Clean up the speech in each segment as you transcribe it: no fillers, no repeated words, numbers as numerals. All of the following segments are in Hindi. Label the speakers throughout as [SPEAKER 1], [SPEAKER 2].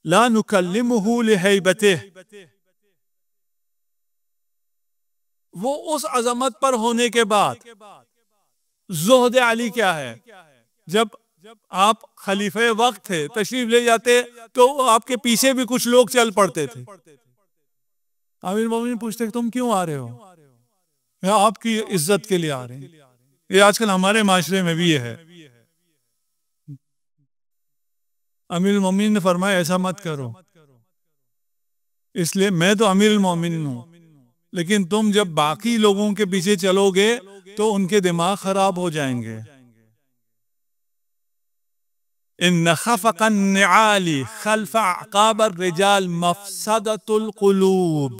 [SPEAKER 1] ला नुकल्लिमुहु लिहैबतिह, वो उस अजमत पर होने के बाद ज़ुहद अली क्या है? जब आप खलीफे वक्त थे, तशरीफ ले जाते तो आपके पीछे भी कुछ लोग चल पड़ते थे। आमिर मोमिनीन पूछते तुम क्यों आ रहे हो? या आपकी इज्जत के लिए आ रहे हैं। ये आजकल हमारे माशरे में भी ये है। अमीरुल मोमिनीन ने फरमाया ऐसा मत करो, इसलिए मैं तो अमीरुल मोमिनीन हूं, लेकिन तुम जब बाकी लोगों के पीछे चलोगे तो उनके दिमाग खराब हो जाएंगे। इन खफकन निआली खल्फ अक़ाब अर्रिजाल मफसदतुल क़ुलूब,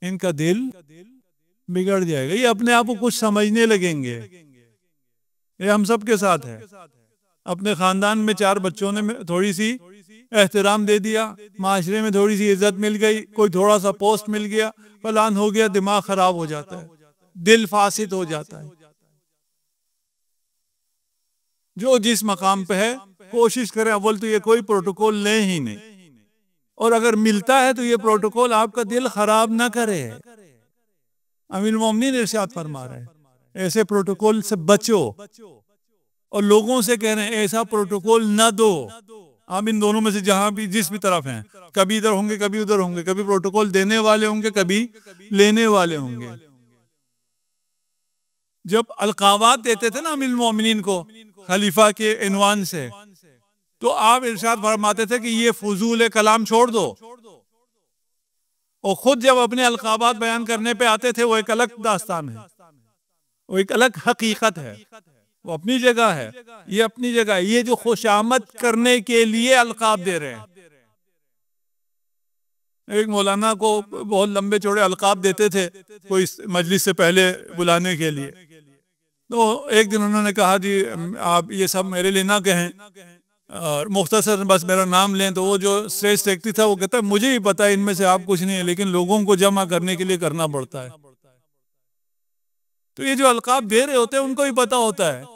[SPEAKER 1] इनका दिल बिगड़ जाएगा, ये अपने आप को कुछ समझने लगेंगे। ये हम सब के साथ है। अपने खानदान में 4 बच्चों ने थोड़ी सी एहतराम दे दिया, माशरे में थोड़ी सी इज्जत मिल गई, कोई थोड़ा सा पोस्ट मिल गया, फलान हो गया, दिमाग खराब हो जाता है, दिल फासिद हो जाता है। जो जिस मकाम पे है कोशिश करे अव्वल तो ये कोई प्रोटोकॉल ले ही नहीं, और अगर मिलता है तो ये प्रोटोकॉल आपका दिल खराब ना करे। अमीरुल मोमिनीन इरशाद फरमा रहे हैं ऐसे प्रोटोकॉल से बचो, और लोगों से कह रहे हैं ऐसा प्रोटोकॉल ना दो। आप इन दोनों में से जहां भी जिस भी तरफ हैं, कभी इधर होंगे कभी उधर होंगे, कभी प्रोटोकॉल देने वाले होंगे कभी लेने वाले होंगे। जब अलकावात देते थे ना अमीरुल मोमिनीन को खलीफा के इनवान से, तो आप इरशाद फरमाते थे कि ये फजूल कलाम छोड़ दो, और खुद जब अपने अलकाबात बयान करने पे आते थे वो एक अलग दास्तान है, वो एक अलग हकीकत है, वो अपनी जगह है, ये अपनी जगह है। ये जो खुशामद करने के लिए अलकाब दे रहे हैं, एक मौलाना को बहुत लंबे चौड़े अलकाब देते थे कोई मजलिस से पहले बुलाने के लिए, तो एक दिन उन्होंने कहा जी आप ये सब मेरे लिए ना कहें और मुख्तसर बस मेरा नाम लें। तो वो जो श्रेष्ठ व्यक्ति था वो कहता है मुझे ही पता है इनमें से आप कुछ नहीं है, लेकिन लोगों को जमा करने के लिए करना पड़ता है। तो ये जो अलकाब दे रहे होते हैं उनको भी पता होता है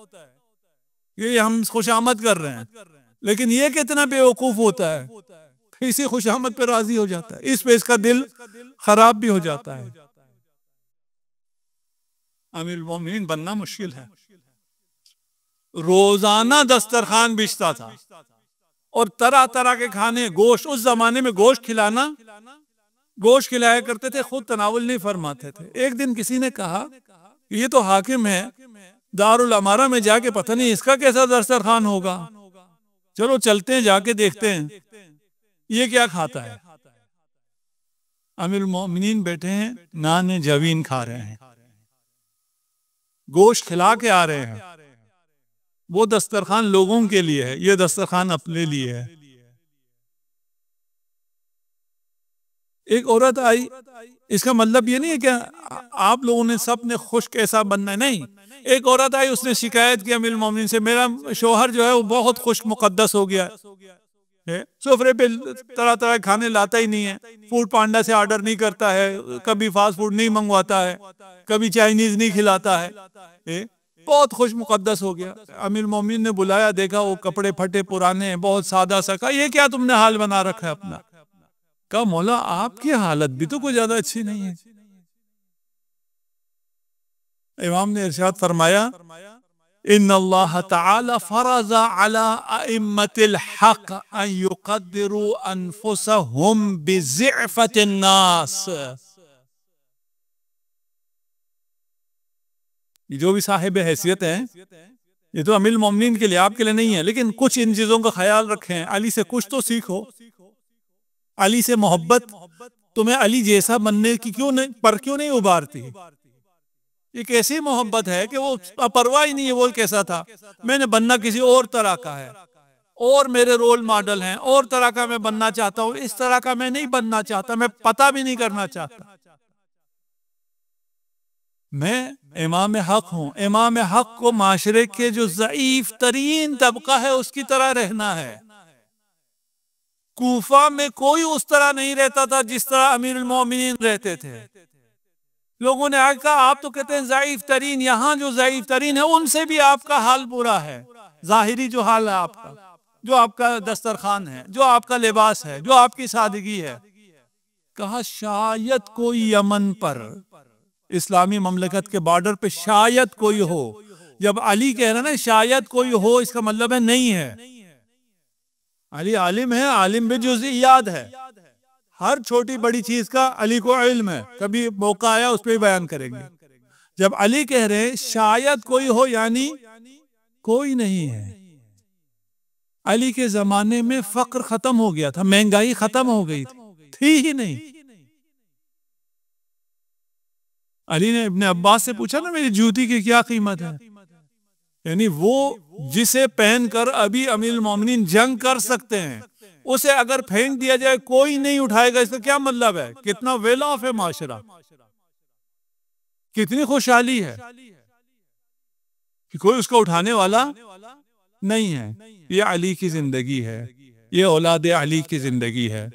[SPEAKER 1] ये हम खुशामद कर रहे हैं, लेकिन ये कितना बेवकूफ होता है, इसी खुशामद पे राजी हो जाता है, इस पे इसका दिल खराब भी हो जाता है। अमीरुल मोमिनीन बनना मुश्किल है। रोजाना दस्तरखान बिछता था और तरह तरह के खाने, गोश्त, उस जमाने में गोश्त खिलाना, गोश्त खिलाया करते थे, खुद तनावुल नहीं फरमाते थे। एक दिन किसी ने कहा ये तो हाकिम है, दारुल अमारा में जाके पता नहीं इसका कैसा दस्तरखान होगा, चलो चलते हैं जाके देखते हैं ये क्या खाता है। अमीरुल मोमिनीन बैठे हैं, नान जवीन खा रहे हैं, गोश्त खिला के आ रहे हैं। वो दस्तरखान लोगों के लिए है, ये दस्तरखान अपने लिए है। एक औरत आई, इसका मतलब ये नहीं है कि आप लोगों ने सब ने खुश कैसा बनना है, नहीं। एक औरत आई, उसने शिकायत की अमीरुल मोमिनीन से, मेरा शोहर जो है वो बहुत खुश मुकद्दस हो गया है, सोफरे पे तरह तरह खाने लाता ही नहीं है, फूड पांडा से ऑर्डर नहीं करता है, कभी फास्ट फूड नहीं मंगवाता है, कभी चाइनीज नहीं खिलाता है, बहुत खुश मुकद्दस हो गया। अमीरुल मोमिनीन ने बुलाया, देखा वो कपड़े फटे पुराने हैं, बहुत सादा सा, कहा ये क्या तुमने हाल बना रखा है अपना। कहा मौला आपकी हालत भी तो कोई ज्यादा अच्छी नहीं है। इमाम ने इरशाद फरमाया इन्नल्लाह तआला फरज़ा अला अइम्मतिल हक़ अन युक़द्दिरू अनफुसहुम बिज़िअफ़तिन नास। जो भी साहिब हैसियत हैं, ये तो अमीरुल मोमिनीन के लिए, आपके लिए नहीं है, लेकिन कुछ इन चीजों का ख्याल रखें। अली से कुछ तो सीखो, अली से मोहब्बत तुम्हें अली जैसा बनने की क्यों नहीं उभारती। ये कैसी मोहब्बत है कि वो परवाह ही नहीं है वो कैसा था, मैंने बनना किसी और तरह का है, और मेरे रोल मॉडल हैं, और तरह का मैं बनना चाहता हूँ, इस तरह का मैं नहीं बनना चाहता, मैं पता भी नहीं करना चाहता। मैं इमाम हक हूँ, इमाम हक को माशरे के जो ज़ईफ तरीन तबका है उसकी तरह रहना है। कूफा में कोई उस तरह नहीं रहता था जिस तरह अमीरुल मोमिनीन रहते थे। लोगों ने आगे कहा आप तो कहते हैं ज़ईफ तरीन, यहाँ जो ज़ईफ तरीन है उनसे भी आपका हाल बुरा है, जाहिरी जो हाल है आपका। जो आपका दस्तरखान है, जो आपका लिबास है, जो आपकी सादगी है। कहा शायद कोई यमन पर, इस्लामी ममलकत के बॉर्डर पे शायद कोई हो। जब अली कह रहा ना शायद कोई हो, इसका मतलब है नहीं है। अली आलिम है, आलिम भी जुज़इयात है, हर छोटी बड़ी चीज का अली को इल्म है, कभी मौका आया उस पर बयान करेंगे। जब अली कह रहे हैं शायद कोई हो, यानी कोई नहीं है। अली के जमाने में फक्र खत्म हो गया था, महंगाई खत्म हो गई थी ही नहीं। अली ने अपने अब्बास से पूछा ना मेरी जूती की क्या कीमत है, यानी वो जिसे पहनकर अभी अमीरुल मोमिनीन जंग कर सकते हैं, उसे अगर फेंक दिया जाए कोई नहीं उठाएगा, इसका क्या मतलब है? कितना वेल ऑफ है माशरा, कितनी खुशहाली है कि कोई उसको उठाने वाला नहीं है। ये अली की जिंदगी है, ये औलाद अली की जिंदगी है।